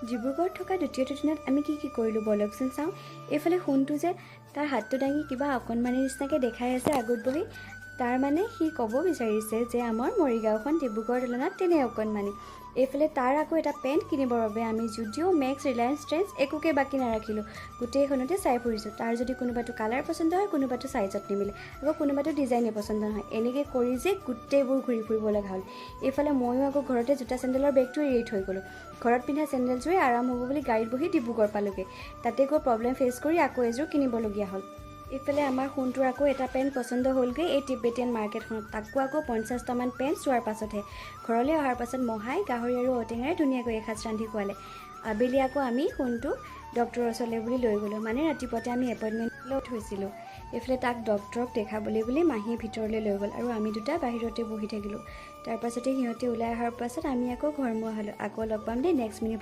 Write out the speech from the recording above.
ডিব্ৰুগড়ত থকা দ্বিতীয়টো দিনত আমি কি কৰিলোঁ বলকচোন চাওঁ। এইফালে সোণটো যে তাৰ হাতটো দাঙি কিবা অকণমানি নিচিনাকৈ দেখাই আছে আগত বহি। তাৰ মানে সি ক'ব বিচাৰিছে যে আমাৰ মৰিগাঁওখন ডিব্ৰুগড়ৰ তুলনাত তেনে অকণমানি। এইফালে তাৰ আকৌ এটা পেণ্ট কিনিবৰ বাবে আমি জুডিঅ', মেক্স, ৰিলায়েন্স ট্ৰেণ্ডছ একোকে বাকী নাৰাখিলোঁ, গোটেইখনতে চাই ফুৰিছোঁ। তাৰ যদি কোনোবাটো কালাৰ পচন্দ হয়, কোনোবাটো চাইজত নিমিলে, আকৌ কোনোবাটো ডিজাইনে পচন্দ নহয়। এনেকৈ কৰি যে গোটেইবোৰ ঘূৰি ফুৰিব লগা হ'ল। এইফালে ময়ো আকৌ ঘৰতে জোতা চেণ্ডেলৰ বেগটো এৰি থৈ গ'লোঁ। ঘৰত পিন্ধা চেণ্ডেলযোৰে আৰাম হ'ব বুলি গাড়ীত বহি ডিব্ৰুগড় পালোঁগৈ। তাতে গৈ প্ৰব্লেম ফেচ কৰি আকৌ এযোৰ কিনিবলগীয়া হ'ল। এইফালে আমাৰ সোণটোৰ আকৌ এটা পেণ্ট পচন্দ হ'লগৈ এই টিবেটিয়ান মাৰ্কেটখনত। তাকো আকৌ 50টামান পেণ্ট চোৱাৰ পাছতহে। ঘৰলৈ অহাৰ পাছত মহাই গাহৰি আৰু ঔটেঙাৰে ধুনীয়াকৈ এসাঁজ ৰান্ধি খুৱালে। আবেলি আকৌ আমি সোণটো ডক্টৰৰ ওচৰলৈ বুলি লৈ গ'লোঁ, মানে ৰাতিপুৱাতে আমি এপইণ্টমেণ্ট লৈ থৈছিলোঁ। এইফালে তাক ডক্টৰক দেখাবলৈ বুলি মাহীয়ে ভিতৰলৈ লৈ গ'ল আৰু আমি দুটা বাহিৰতে বহি থাকিলোঁ। তাৰপাছতে সিহঁতে ওলাই অহাৰ পাছত আমি আকৌ ঘৰমুৱা হ'লোঁ। আকৌ লগ পাম দেই নেক্সট মিনি ব্লগ।